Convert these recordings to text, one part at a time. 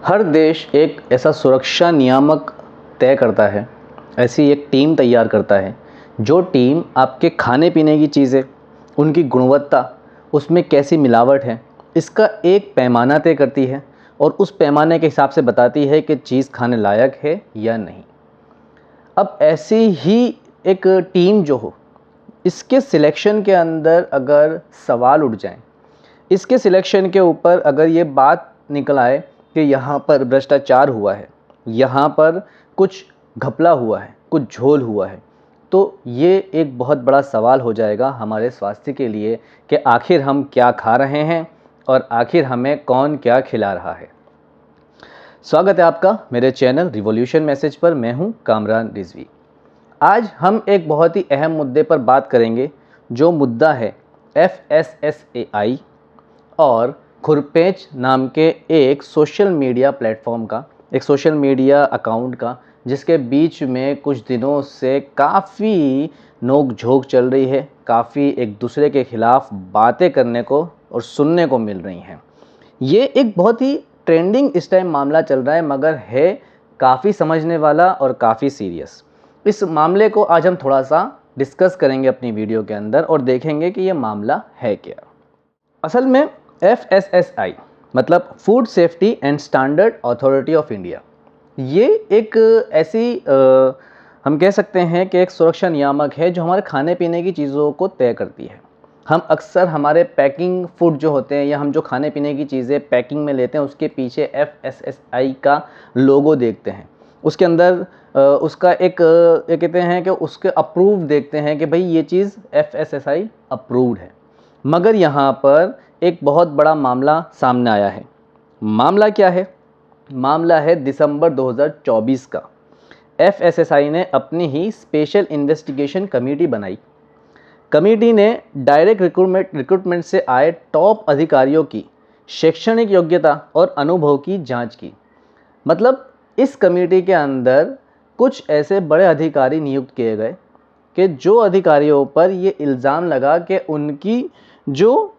हर देश एक ऐसा सुरक्षा नियामक तय करता है, ऐसी एक टीम तैयार करता है जो टीम आपके खाने पीने की चीज़ें, उनकी गुणवत्ता, उसमें कैसी मिलावट है, इसका एक पैमाना तय करती है और उस पैमाने के हिसाब से बताती है कि चीज़ खाने लायक है या नहीं। अब ऐसी ही एक टीम जो हो, इसके सिलेक्शन के अंदर अगर सवाल उठ जाएं, इसके सिलेक्शन के ऊपर अगर ये बात निकल आए कि यहाँ पर भ्रष्टाचार हुआ है, यहाँ पर कुछ घपला हुआ है, कुछ झोल हुआ है, तो ये एक बहुत बड़ा सवाल हो जाएगा हमारे स्वास्थ्य के लिए कि आखिर हम क्या खा रहे हैं और आखिर हमें कौन क्या खिला रहा है। स्वागत है आपका मेरे चैनल रिवॉल्यूशन मैसेज पर। मैं हूँ कामरान रिजवी। आज हम एक बहुत ही अहम मुद्दे पर बात करेंगे, जो मुद्दा है FSSAI और खुरपेच नाम के एक सोशल मीडिया प्लेटफॉर्म का, एक सोशल मीडिया अकाउंट का, जिसके बीच में कुछ दिनों से काफ़ी नोक झोंक चल रही है, काफ़ी एक दूसरे के ख़िलाफ़ बातें करने को और सुनने को मिल रही हैं। ये एक बहुत ही ट्रेंडिंग इस टाइम मामला चल रहा है, मगर है काफ़ी समझने वाला और काफ़ी सीरियस। इस मामले को आज हम थोड़ा सा डिस्कस करेंगे अपनी वीडियो के अंदर और देखेंगे कि ये मामला है क्या। असल में FSSAI मतलब food safety and standard authority of India, ये एक ऐसी हम कह सकते हैं कि एक सुरक्षा नियामक है जो हमारे खाने पीने की चीज़ों को तय करती है। हम अक्सर हमारे पैकिंग फूड जो होते हैं या हम जो खाने पीने की चीज़ें पैकिंग में लेते हैं, उसके पीछे FSSAI का लोगो देखते हैं। उसके अंदर उसका एक कहते हैं कि उसके अप्रूव देखते हैं कि भाई ये चीज़ FSSAI अप्रूव्ड है। मगर यहाँ पर एक बहुत बड़ा मामला सामने आया है। मामला क्या है? मामला है दिसंबर 2024 का। FSSAI ने अपनी ही स्पेशल इन्वेस्टिगेशन कमेटी बनाई। कमेटी ने डायरेक्ट रिक्रूटमेंट से आए टॉप अधिकारियों की शैक्षणिक योग्यता और अनुभव की जांच की। मतलब इस कमेटी के अंदर कुछ ऐसे बड़े अधिकारी नियुक्त किए गए कि जो अधिकारियों पर ये इल्ज़ाम लगा कि उनकी जो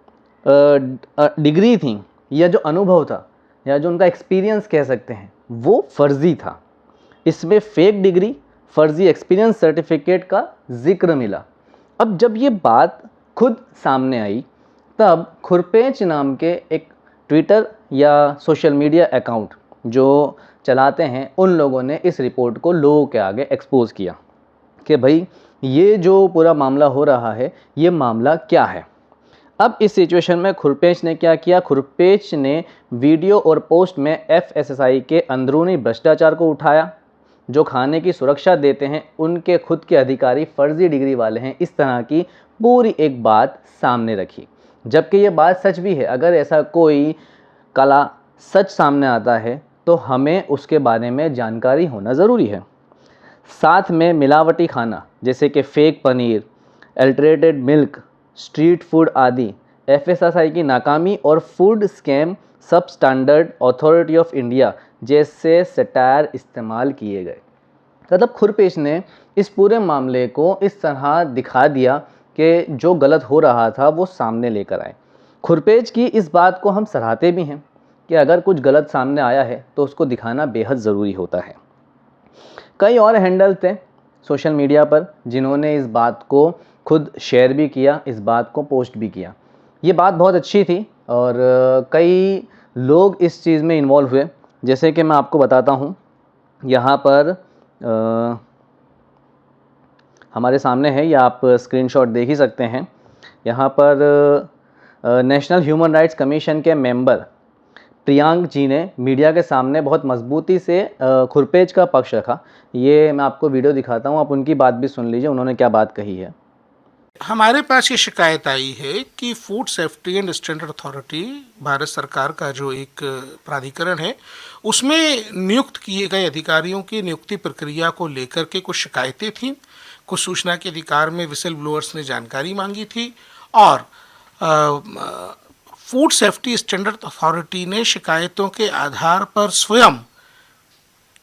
डिग्री थी या जो अनुभव था या जो उनका एक्सपीरियंस कह सकते हैं, वो फर्जी था। इसमें फेक डिग्री, फर्जी एक्सपीरियंस सर्टिफिकेट का जिक्र मिला। अब जब ये बात खुद सामने आई, तब खुरपेच नाम के एक ट्विटर या सोशल मीडिया अकाउंट जो चलाते हैं, उन लोगों ने इस रिपोर्ट को लोगों के आगे एक्सपोज किया कि भाई ये जो पूरा मामला हो रहा है, ये मामला क्या है। अब इस सिचुएशन में खुरपेच ने क्या किया? खुरपेच ने वीडियो और पोस्ट में FSSAI के अंदरूनी भ्रष्टाचार को उठाया। जो खाने की सुरक्षा देते हैं, उनके खुद के अधिकारी फर्जी डिग्री वाले हैं, इस तरह की पूरी एक बात सामने रखी। जबकि ये बात सच भी है। अगर ऐसा कोई काला सच सामने आता है तो हमें उसके बारे में जानकारी होना ज़रूरी है। साथ में मिलावटी खाना जैसे कि fake paneer, adulterated milk, street food आदि, FSSAI की नाकामी और फूड स्कैम सब स्टैंडर्ड अथॉरिटी ऑफ इंडिया जैसे सटायर इस्तेमाल किए गए। मतलब खुरपेच ने इस पूरे मामले को इस तरह दिखा दिया कि जो गलत हो रहा था वो सामने लेकर आए। खुरपेच की इस बात को हम सराहते भी हैं कि अगर कुछ गलत सामने आया है तो उसको दिखाना बेहद ज़रूरी होता है। कई और हैंडल थे सोशल मीडिया पर जिन्होंने इस बात को खुद शेयर भी किया, इस बात को पोस्ट भी किया। ये बात बहुत अच्छी थी और कई लोग इस चीज़ में इन्वॉल्व हुए। जैसे कि मैं आपको बताता हूँ, यहाँ पर हमारे सामने है, या आप स्क्रीनशॉट देख ही सकते हैं। यहाँ पर नेशनल ह्यूमन राइट्स कमीशन के मेंबर प्रियांक जी ने मीडिया के सामने बहुत मजबूती से खुरपेच का पक्ष रखा। ये मैं आपको वीडियो दिखाता हूँ, आप उनकी बात भी सुन लीजिए, उन्होंने क्या बात कही है। हमारे पास ये शिकायत आई है कि food safety and standard authority, Bharat सरकार का जो एक प्राधिकरण है, उसमें नियुक्त किए गए अधिकारियों की नियुक्ति प्रक्रिया को लेकर के कुछ शिकायतें थीं। कुछ सूचना के अधिकार में विसल ब्लोअर्स ने जानकारी मांगी थी और फूड सेफ्टी स्टैंडर्ड अथॉरिटी ने शिकायतों के आधार पर स्वयं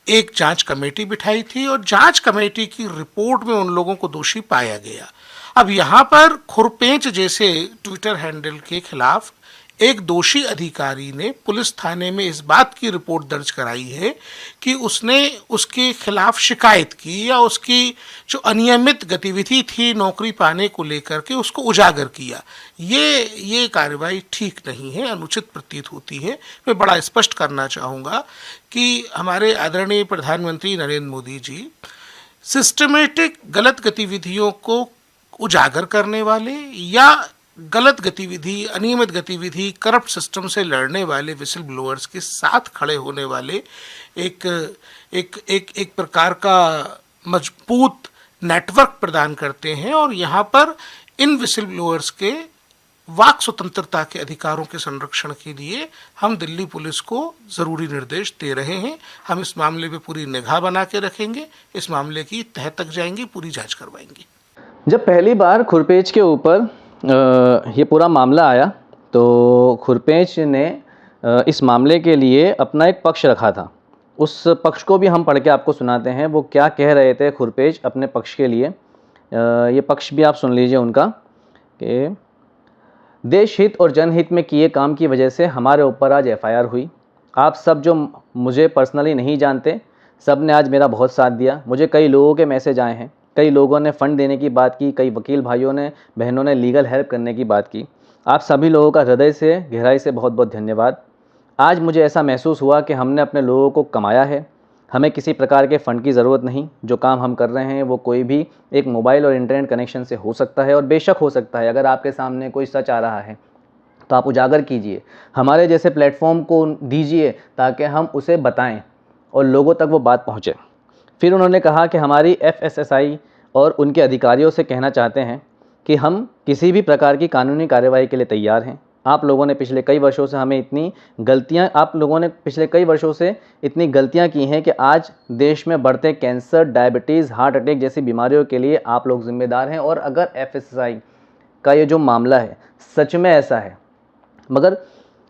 एक जांच कमेटी बिठाई थी और जांच कमेटी की रिपोर्ट में उन लोगों को दोषी पाया गया। अब यहाँ पर खुरपेच जैसे ट्विटर हैंडल के खिलाफ एक दोषी अधिकारी ने पुलिस थाने में इस बात की रिपोर्ट दर्ज कराई है कि उसने उसके खिलाफ शिकायत की या उसकी जो अनियमित गतिविधि थी नौकरी पाने को लेकर के उसको उजागर किया। ये कार्रवाई ठीक नहीं है, अनुचित प्रतीत होती है। मैं बड़ा स्पष्ट करना चाहूँगा कि हमारे आदरणीय प्रधानमंत्री नरेंद्र मोदी जी सिस्टमेटिक गलत गतिविधियों को उजागर करने वाले या गलत गतिविधि, अनियमित गतिविधि, करप्ट सिस्टम से लड़ने वाले विसल ब्लोअर्स के साथ खड़े होने वाले एक एक एक एक प्रकार का मजबूत नेटवर्क प्रदान करते हैं। और यहाँ पर इन विसल ब्लोअर्स के वाक स्वतंत्रता के अधिकारों के संरक्षण के लिए हम दिल्ली पुलिस को ज़रूरी निर्देश दे रहे हैं। हम इस मामले पे पूरी निगाह बना के रखेंगे, इस मामले की तह तक जाएंगे, पूरी जांच करवाएंगे। जब पहली बार खुरपेच के ऊपर ये पूरा मामला आया तो खुरपेच ने इस मामले के लिए अपना एक पक्ष रखा था। उस पक्ष को भी हम पढ़ के आपको सुनाते हैं, वो क्या कह रहे थे खुरपेच अपने पक्ष के लिए। ये पक्ष भी आप सुन लीजिए उनका कि देश हित और जनहित में किए काम की वजह से हमारे ऊपर आज एफआईआर हुई। आप सब जो मुझे पर्सनली नहीं जानते, सब ने आज मेरा बहुत साथ दिया। मुझे कई लोगों के मैसेज आए हैं, कई लोगों ने फ़ंड देने की बात की, कई वकील भाइयों ने, बहनों ने लीगल हेल्प करने की बात की। आप सभी लोगों का हृदय से, गहराई से बहुत बहुत धन्यवाद। आज मुझे ऐसा महसूस हुआ कि हमने अपने लोगों को कमाया है। हमें किसी प्रकार के फ़ंड की ज़रूरत नहीं। जो काम हम कर रहे हैं वो कोई भी एक मोबाइल और इंटरनेट कनेक्शन से हो सकता है, और बेशक हो सकता है अगर आपके सामने कोई सच आ रहा है तो आप उजागर कीजिए, हमारे जैसे प्लेटफॉर्म को दीजिए ताकि हम उसे बताएं और लोगों तक वो बात पहुँचे। फिर उन्होंने कहा कि हमारी एफएसएसआई और उनके अधिकारियों से कहना चाहते हैं कि हम किसी भी प्रकार की कानूनी कार्रवाई के लिए तैयार हैं। आप लोगों ने पिछले कई वर्षों से इतनी गलतियां की हैं कि आज देश में बढ़ते कैंसर, डायबिटीज़, हार्ट अटैक जैसी बीमारियों के लिए आप लोग जिम्मेदार हैं। और अगर एफएसएसआई का ये जो मामला है सच में ऐसा है,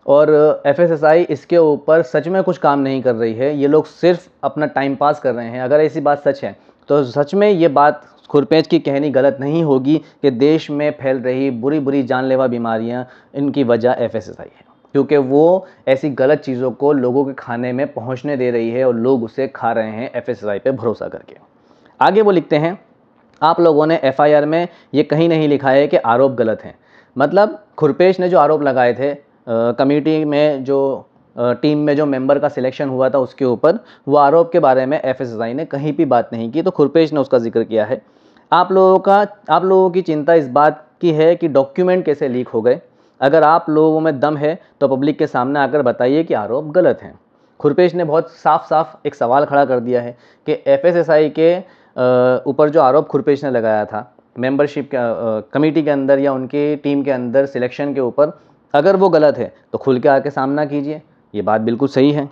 और एफएसएसआई इसके ऊपर सच में कुछ काम नहीं कर रही है, ये लोग सिर्फ अपना टाइम पास कर रहे हैं, अगर ऐसी बात सच है तो सच में ये बात खुरपेच की कहनी गलत नहीं होगी कि देश में फैल रही बुरी बुरी जानलेवा बीमारियां, इनकी वजह एफएसएसआई है, क्योंकि वो ऐसी गलत चीज़ों को लोगों के खाने में पहुंचने दे रही है और लोग उसे खा रहे हैं एफएसएसआई पे भरोसा करके। आगे वो लिखते हैं, आप लोगों ने एफआईआर में ये कहीं नहीं लिखा है कि आरोप गलत हैं। मतलब खुरपेच ने जो आरोप लगाए थे कमेटी में, जो टीम में जो मेंबर का सिलेक्शन हुआ था उसके ऊपर, वो आरोप के बारे में एफएसएसआई ने कहीं भी बात नहीं की, तो खुरपेच ने उसका जिक्र किया है। आप लोगों की चिंता इस बात की है कि डॉक्यूमेंट कैसे लीक हो गए। अगर आप लोगों में दम है तो पब्लिक के सामने आकर बताइए कि आरोप गलत हैं। खुरपेच ने बहुत साफ एक सवाल खड़ा कर दिया है कि एफएसएसआई के ऊपर जो आरोप खुरपेच ने लगाया था मेंबरशिप कमेटी के अंदर या उनकी टीम के अंदर सिलेक्शन के ऊपर, अगर वो गलत है तो खुल के आके सामना कीजिए। ये बात बिल्कुल सही है।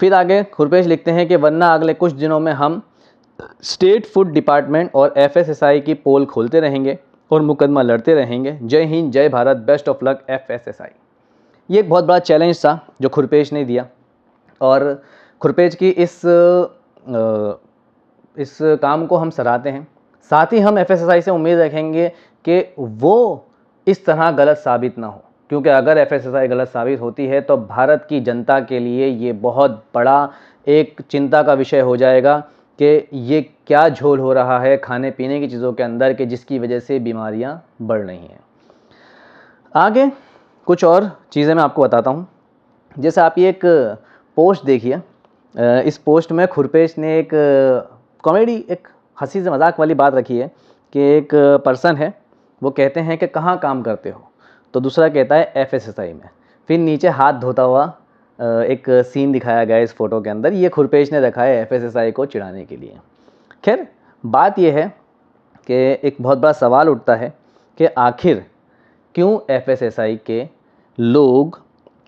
फिर आगे खुरपेच लिखते हैं कि वरना अगले कुछ दिनों में हम स्टेट फूड डिपार्टमेंट और एफएसएसआई की पोल खोलते रहेंगे और मुकदमा लड़ते रहेंगे। जय हिंद, जय Bharat, best of luck FSSI. ये एक बहुत बड़ा चैलेंज था जो खुरपेच ने दिया, और खुरपेच की इस काम को हम सराहते हैं। साथ ही हम एफएसएसआई से उम्मीद रखेंगे कि वो इस तरह गलत साबित ना हो, क्योंकि अगर एफएसएसआई गलत साबित होती है तो भारत की जनता के लिए ये बहुत बड़ा एक चिंता का विषय हो जाएगा कि ये क्या झोल हो रहा है खाने पीने की चीज़ों के अंदर कि जिसकी वजह से बीमारियां बढ़ रही हैं। आगे कुछ और चीज़ें मैं आपको बताता हूँ। जैसे आप ये एक पोस्ट देखिए, इस पोस्ट में खुरपेच ने एक कॉमेडी, एक हंसी से मजाक वाली बात रखी है कि एक पर्सन है, वो कहते हैं कि कहाँ काम करते हो, तो दूसरा कहता है एफएसएसआई में। फिर नीचे हाथ धोता हुआ एक सीन दिखाया गया इस फोटो के अंदर। ये खुरपेच ने रखा है एफएसएसआई को चिढ़ाने के लिए। खैर, बात यह है कि एक बहुत बड़ा सवाल उठता है कि आखिर क्यों एफएसएसआई के लोग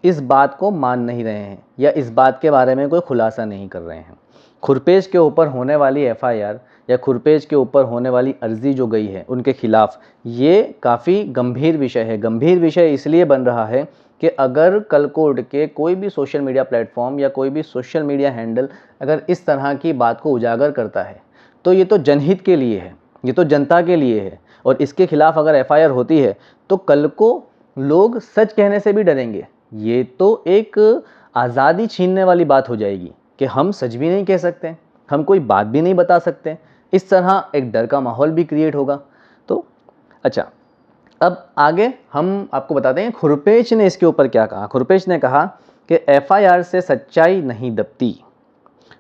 इस बात को मान नहीं रहे हैं या इस बात के बारे में कोई खुलासा नहीं कर रहे हैं। खुरपेच के ऊपर होने वाली एफआईआर या खुरपेच के ऊपर होने वाली अर्जी जो गई है उनके खिलाफ, ये काफ़ी गंभीर विषय है। गंभीर विषय इसलिए बन रहा है कि अगर कल को उठ के कोई भी सोशल मीडिया प्लेटफॉर्म या कोई भी सोशल मीडिया हैंडल अगर इस तरह की बात को उजागर करता है तो ये तो जनहित के लिए है, ये तो जनता के लिए है, और इसके खिलाफ अगर एफआईआर होती है तो कल को लोग सच कहने से भी डरेंगे। ये तो एक आज़ादी छीनने वाली बात हो जाएगी कि हम सच भी नहीं कह सकते, हम कोई बात भी नहीं बता सकते। इस तरह एक डर का माहौल भी क्रिएट होगा। तो अच्छा, अब आगे हम आपको बताते हैं खुरपेश ने इसके ऊपर क्या कहा। खुरपेश ने कहा कि एफआईआर से सच्चाई नहीं दबती।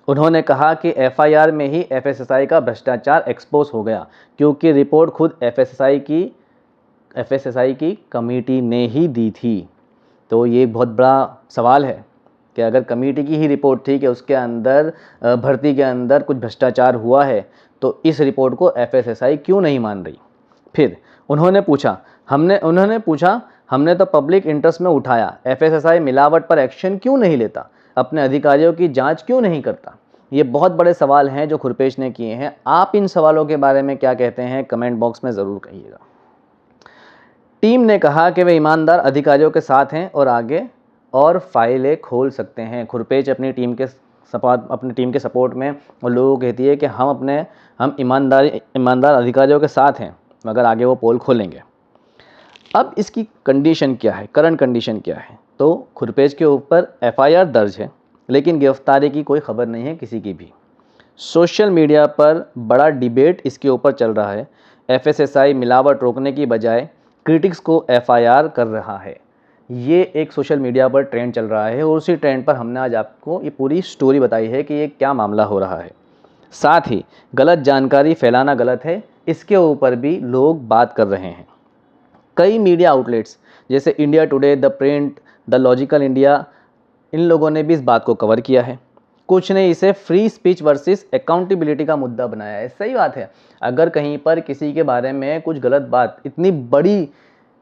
उन्होंने कहा कि एफआईआर में ही एफएसएसआई का भ्रष्टाचार एक्सपोज हो गया, क्योंकि रिपोर्ट खुद एफएसएसआई की कमेटी ने ही दी थी। तो ये बहुत बड़ा सवाल है कि अगर कमेटी की ही रिपोर्ट थी कि उसके अंदर भर्ती के अंदर कुछ भ्रष्टाचार हुआ है, तो इस रिपोर्ट को एफएसएसआई क्यों नहीं मान रही। फिर उन्होंने पूछा हमने तो पब्लिक इंटरेस्ट में उठाया, एफएसएसआई मिलावट पर एक्शन क्यों नहीं लेता, अपने अधिकारियों की जांच क्यों नहीं करता। ये बहुत बड़े सवाल हैं जो खुरपेश ने किए हैं। आप इन सवालों के बारे में क्या कहते हैं, कमेंट बॉक्स में ज़रूर कहिएगा। टीम ने कहा कि वे ईमानदार अधिकारियों के साथ हैं और आगे और फाइलें खोल सकते हैं। खुरपेश अपनी टीम के सपोर्ट में और लोगों को कहती है कि हम ईमानदार अधिकारियों के साथ हैं, मगर आगे वो पोल खोलेंगे। अब इसकी कंडीशन क्या है, करंट कंडीशन क्या है। तो खुरपेश के ऊपर एफआईआर दर्ज है, लेकिन गिरफ्तारी की कोई खबर नहीं है किसी की भी। सोशल मीडिया पर बड़ा डिबेट इसके ऊपर चल रहा है। एफएसएसआई मिलावट रोकने की बजाय क्रिटिक्स को एफआईआर कर रहा है। ये एक सोशल मीडिया पर ट्रेंड चल रहा है और उसी ट्रेंड पर हमने आज आपको ये पूरी स्टोरी बताई है कि ये क्या मामला हो रहा है। साथ ही गलत जानकारी फैलाना गलत है, इसके ऊपर भी लोग बात कर रहे हैं। कई मीडिया आउटलेट्स जैसे India Today, the Print, the Logical India, इन लोगों ने भी इस बात को कवर किया है। कुछ ने इसे फ्री स्पीच वर्सेस अकाउंटेबिलिटी का मुद्दा बनाया है। सही बात है, अगर कहीं पर किसी के बारे में कुछ गलत बात, इतनी बड़ी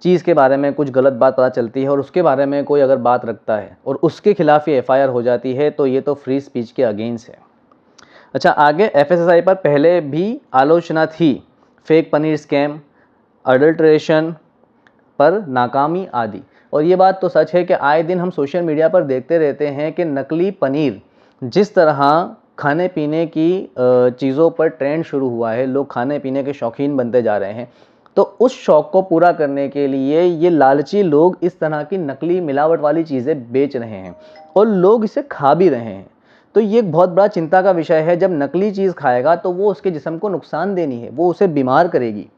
चीज़ के बारे में कुछ गलत बात पता चलती है और उसके बारे में कोई अगर बात रखता है और उसके खिलाफ ही एफआईआर हो जाती है, तो ये तो फ्री स्पीच के अगेंस्ट है। अच्छा, आगे एफएसएसआई पर पहले भी आलोचना थी, फेक पनीर स्कैम, अडल्ट्रेशन पर नाकामी आदि। और ये बात तो सच है कि आए दिन हम सोशल मीडिया पर देखते रहते हैं कि नकली पनीर, जिस तरह खाने पीने की चीज़ों पर ट्रेंड शुरू हुआ है, लोग खाने पीने के शौकीन बनते जा रहे हैं, तो उस शौक़ को पूरा करने के लिए ये लालची लोग इस तरह की नकली मिलावट वाली चीज़ें बेच रहे हैं और लोग इसे खा भी रहे हैं। तो ये एक बहुत बड़ा चिंता का विषय है। जब नकली चीज़ खाएगा तो वो उसके जिस्म को नुकसान देनी है, वो उसे बीमार करेगी।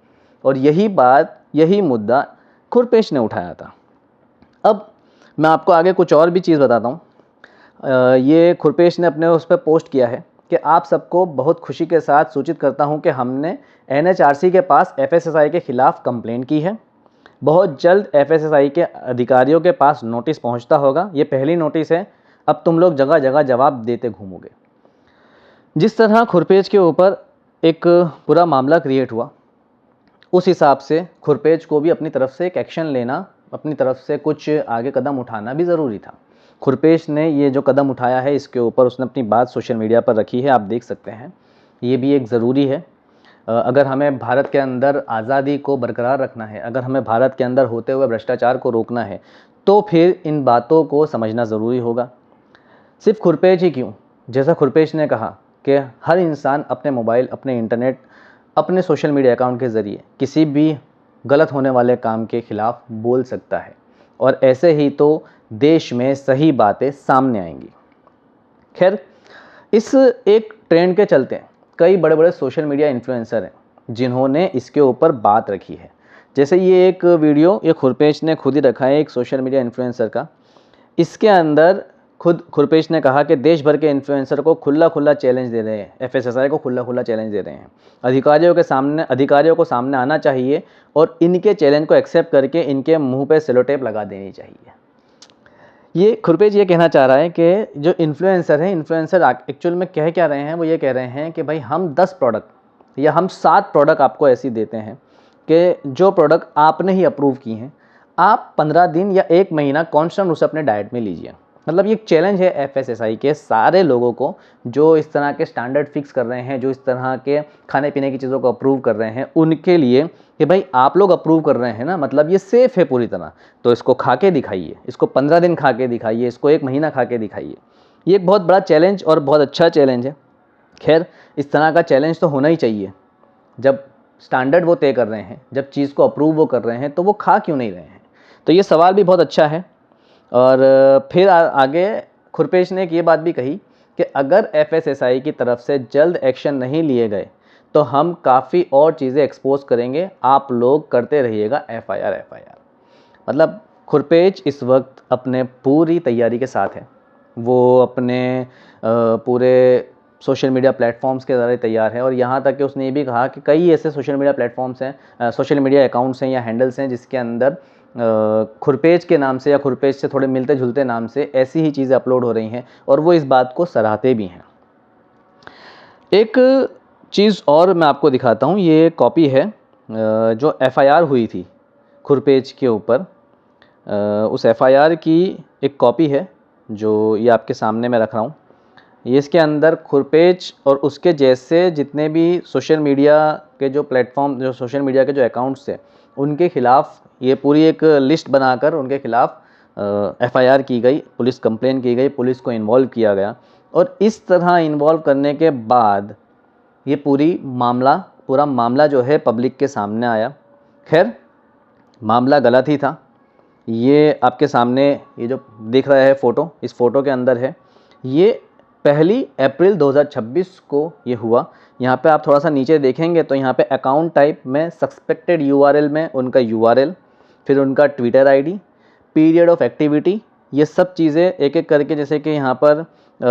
और यही मुद्दा खुरपेश ने उठाया था। अब मैं आपको आगे कुछ और भी चीज़ बताता हूँ। ये खुरपेश ने अपने उस पर पोस्ट किया है कि आप सबको बहुत खुशी के साथ सूचित करता हूँ कि हमने एनएचआरसी के पास एफएसएसआई के खिलाफ कंप्लेंट की है। बहुत जल्द एफएसएसआई के अधिकारियों के पास नोटिस पहुँचता होगा। ये पहली नोटिस है, अब तुम लोग जगह जगह जवाब देते घूमोगे। जिस तरह खुरपेश के ऊपर एक पूरा मामला क्रिएट हुआ, उस हिसाब से खुरपेश को भी अपनी तरफ से एक एक्शन लेना, अपनी तरफ से कुछ आगे कदम उठाना भी ज़रूरी था। खुरपेश ने ये जो कदम उठाया है, इसके ऊपर उसने अपनी बात सोशल मीडिया पर रखी है, आप देख सकते हैं। ये भी एक ज़रूरी है। अगर हमें भारत के अंदर आज़ादी को बरकरार रखना है, अगर हमें भारत के अंदर होते हुए भ्रष्टाचार को रोकना है, तो फिर इन बातों को समझना ज़रूरी होगा। सिर्फ खुरपेश ही क्यों, जैसा खुरपेश ने कहा कि हर इंसान अपने मोबाइल, अपने इंटरनेट, अपने सोशल मीडिया अकाउंट के ज़रिए किसी भी गलत होने वाले काम के ख़िलाफ़ बोल सकता है और ऐसे ही तो देश में सही बातें सामने आएंगी। खैर, इस एक ट्रेंड के चलते कई बड़े बड़े सोशल मीडिया इन्फ्लुएंसर हैं जिन्होंने इसके ऊपर बात रखी है। जैसे ये एक वीडियो ये खुरपेश ने खुद ही रखा है, एक सोशल मीडिया इन्फ्लुएंसर का। इसके अंदर खुद खुरपेश ने कहा कि देश भर के इन्फ्लुएंसर को खुला चैलेंज दे रहे हैं, एफएसएसआई को खुला चैलेंज दे रहे हैं। अधिकारियों को सामने आना चाहिए और इनके चैलेंज को एक्सेप्ट करके इनके मुंह पे सेलो टेप लगा देनी चाहिए। ये खुरपेश ये कहना चाह रहा है कि जो इन्फ्लुएंसर हैं, इन्फ्लुएंसर एक्चुअल में कह क्या रहे हैं, वो ये कह रहे हैं कि भाई हम 10 प्रोडक्ट या हम 7 प्रोडक्ट आपको ऐसी देते हैं कि जो प्रोडक्ट आपने ही अप्रूव की हैं, आप 15 दिन या 1 महीना कॉन्स्टेंट उसे अपने डाइट में लीजिए। मतलब ये एक चैलेंज है एफएसएसआई के सारे लोगों को जो इस तरह के स्टैंडर्ड फिक्स कर रहे हैं, जो इस तरह के खाने पीने की चीज़ों को अप्रूव कर रहे हैं, उनके लिए कि भाई आप लोग अप्रूव कर रहे हैं ना, मतलब ये सेफ़ है पूरी तरह, तो इसको खा के दिखाइए, इसको 15 दिन खा के दिखाइए, इसको 1 महीना खा के दिखाइए। ये एक बहुत बड़ा चैलेंज और बहुत अच्छा चैलेंज है। खैर, इस तरह का चैलेंज तो होना ही चाहिए। जब स्टैंडर्ड वो तय कर रहे हैं, जब चीज़ को अप्रूव वो कर रहे हैं, तो वो खा क्यों नहीं रहे हैं। तो ये सवाल भी बहुत अच्छा है। और फिर आगे खुरपेश ने एक ये बात भी कही कि अगर एफएसएसआई की तरफ से जल्द एक्शन नहीं लिए गए तो हम काफ़ी और चीज़ें एक्सपोज करेंगे, आप लोग करते रहिएगा एफआईआर। मतलब खुरपेश इस वक्त अपने पूरी तैयारी के साथ है। वो अपने पूरे सोशल मीडिया प्लेटफॉर्म्स के ज़रिए तैयार है, और यहाँ तक कि उसने ये भी कहा कि कई ऐसे सोशल मीडिया प्लेटफॉर्म्स हैं, सोशल मीडिया अकाउंट्स हैं या हैंडल्स हैं जिसके अंदर खुरपेश के नाम से या खुरपेश से थोड़े मिलते जुलते नाम से ऐसी ही चीज़ें अपलोड हो रही हैं, और वो इस बात को सराहते भी हैं। एक चीज़ और मैं आपको दिखाता हूँ, ये कॉपी है जो एफआईआर हुई थी खुरपेश के ऊपर, उस एफआईआर की एक कॉपी है जो ये आपके सामने मैं रख रहा हूँ। ये इसके अंदर खुरपेश और उसके जैसे जितने भी सोशल मीडिया के जो प्लेटफॉर्म, जो सोशल मीडिया के जो अकाउंट्स हैं, उनके ख़िलाफ़ ये पूरी एक लिस्ट बनाकर उनके ख़िलाफ़ एफआईआर की गई, पुलिस कंप्लेन की गई, पुलिस को इन्वॉल्व किया गया। और इस तरह इन्वॉल्व करने के बाद ये पूरा मामला जो है पब्लिक के सामने आया। खैर, मामला गलत ही था। ये आपके सामने ये जो दिख रहा है फ़ोटो, इस फ़ोटो के अंदर है, ये 1 अप्रैल 2026 को ये हुआ। यहाँ पे आप थोड़ा सा नीचे देखेंगे तो यहाँ पे अकाउंट टाइप में सस्पेक्टेड यूआरएल में उनका यूआरएल, फिर उनका Twitter ID, period of activity, ये सब चीज़ें एक एक करके, जैसे कि यहाँ पर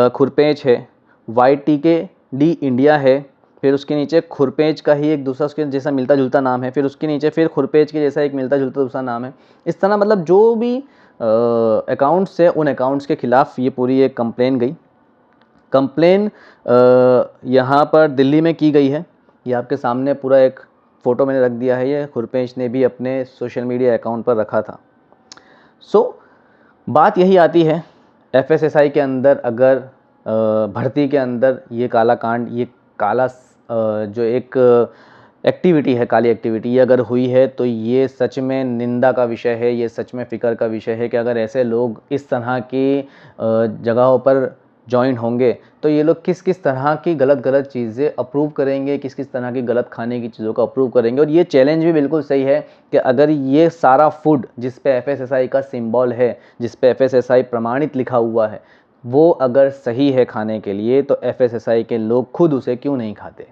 खुरपेश है, YTKD इंडिया है, फिर उसके नीचे खुरपेश का ही एक दूसरा उसके जैसा मिलता जुलता नाम है, फिर उसके नीचे फिर खुरपेश के जैसा एक मिलता जुलता दूसरा नाम है। इस तरह मतलब जो भी अकाउंट्स है उन अकाउंट्स के ख़िलाफ़ ये पूरी एक कंप्लेन गई। कंप्लेन यहाँ पर दिल्ली में की गई है। ये आपके सामने पूरा एक फ़ोटो मैंने रख दिया है, ये खुरपेश ने भी अपने सोशल मीडिया अकाउंट पर रखा था। बात यही आती है, एफएसएसआई के अंदर अगर भर्ती के अंदर ये काला कांड, ये काला जो एक एक्टिविटी है, काली एक्टिविटी, ये अगर हुई है तो ये सच में निंदा का विषय है, ये सच में फ़िक्र का विषय है कि अगर ऐसे लोग इस तरह की जगहों पर जॉइन होंगे तो ये लोग किस किस तरह की गलत चीज़ें अप्रूव करेंगे, किस किस तरह की गलत खाने की चीज़ों को अप्रूव करेंगे। और ये चैलेंज भी बिल्कुल सही है कि अगर ये सारा फूड जिस पे एफएसएसआई का सिंबल है, जिस पे एफएसएसआई प्रमाणित लिखा हुआ है, वो अगर सही है खाने के लिए, तो एफएसएसआई के लोग खुद उसे क्यों नहीं खाते?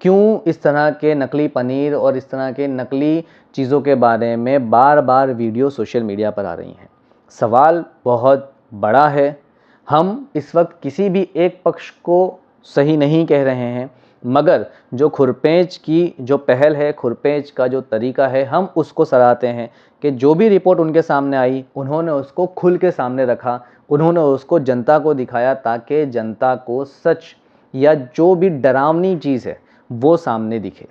क्यों इस तरह के नकली पनीर और इस तरह के नकली चीज़ों के बारे में बार बार वीडियो सोशल मीडिया पर आ रही हैं? सवाल बहुत बड़ा है। हम इस वक्त किसी भी एक पक्ष को सही नहीं कह रहे हैं, मगर जो खुरपेश की जो पहल है, खुरपेश का जो तरीका है, हम उसको सराहते हैं कि जो भी रिपोर्ट उनके सामने आई उन्होंने उसको खुल के सामने रखा, उन्होंने उसको जनता को दिखाया ताकि जनता को सच या जो भी डरावनी चीज़ है वो सामने दिखे।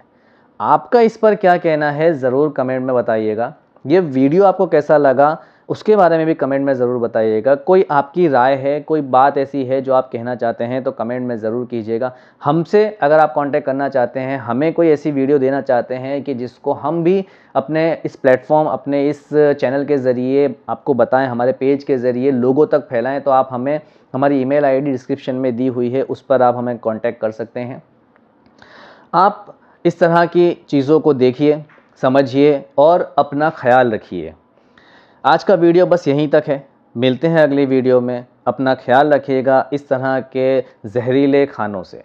आपका इस पर क्या कहना है ज़रूर कमेंट में बताइएगा। ये वीडियो आपको कैसा लगा उसके बारे में भी कमेंट में ज़रूर बताइएगा। कोई आपकी राय है, कोई बात ऐसी है जो आप कहना चाहते हैं तो कमेंट में ज़रूर कीजिएगा। हमसे अगर आप कांटेक्ट करना चाहते हैं, हमें कोई ऐसी वीडियो देना चाहते हैं कि जिसको हम भी अपने इस प्लेटफॉर्म, अपने इस चैनल के ज़रिए आपको बताएं, हमारे पेज के ज़रिए लोगों तक फैलाएं, तो आप हमें, हमारी ईमेल आईडी डिस्क्रिप्शन में दी हुई है, उस पर आप हमें कॉन्टैक्ट कर सकते हैं। आप इस तरह की चीज़ों को देखिए, समझिए और अपना ख्याल रखिए। आज का वीडियो बस यहीं तक है। मिलते हैं अगली वीडियो में। अपना ख्याल रखिएगा इस तरह के जहरीले खानों से।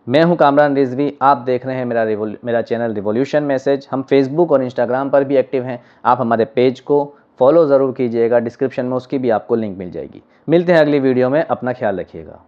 मैं हूं कामरान रिजवी, आप देख रहे हैं मेरा चैनल रिवॉल्यूशन मैसेज। हम फेसबुक और इंस्टाग्राम पर भी एक्टिव हैं। आप हमारे पेज को फॉलो ज़रूर कीजिएगा, डिस्क्रिप्शन में उसकी भी आपको लिंक मिल जाएगी। मिलते हैं अगली वीडियो में, अपना ख्याल रखिएगा।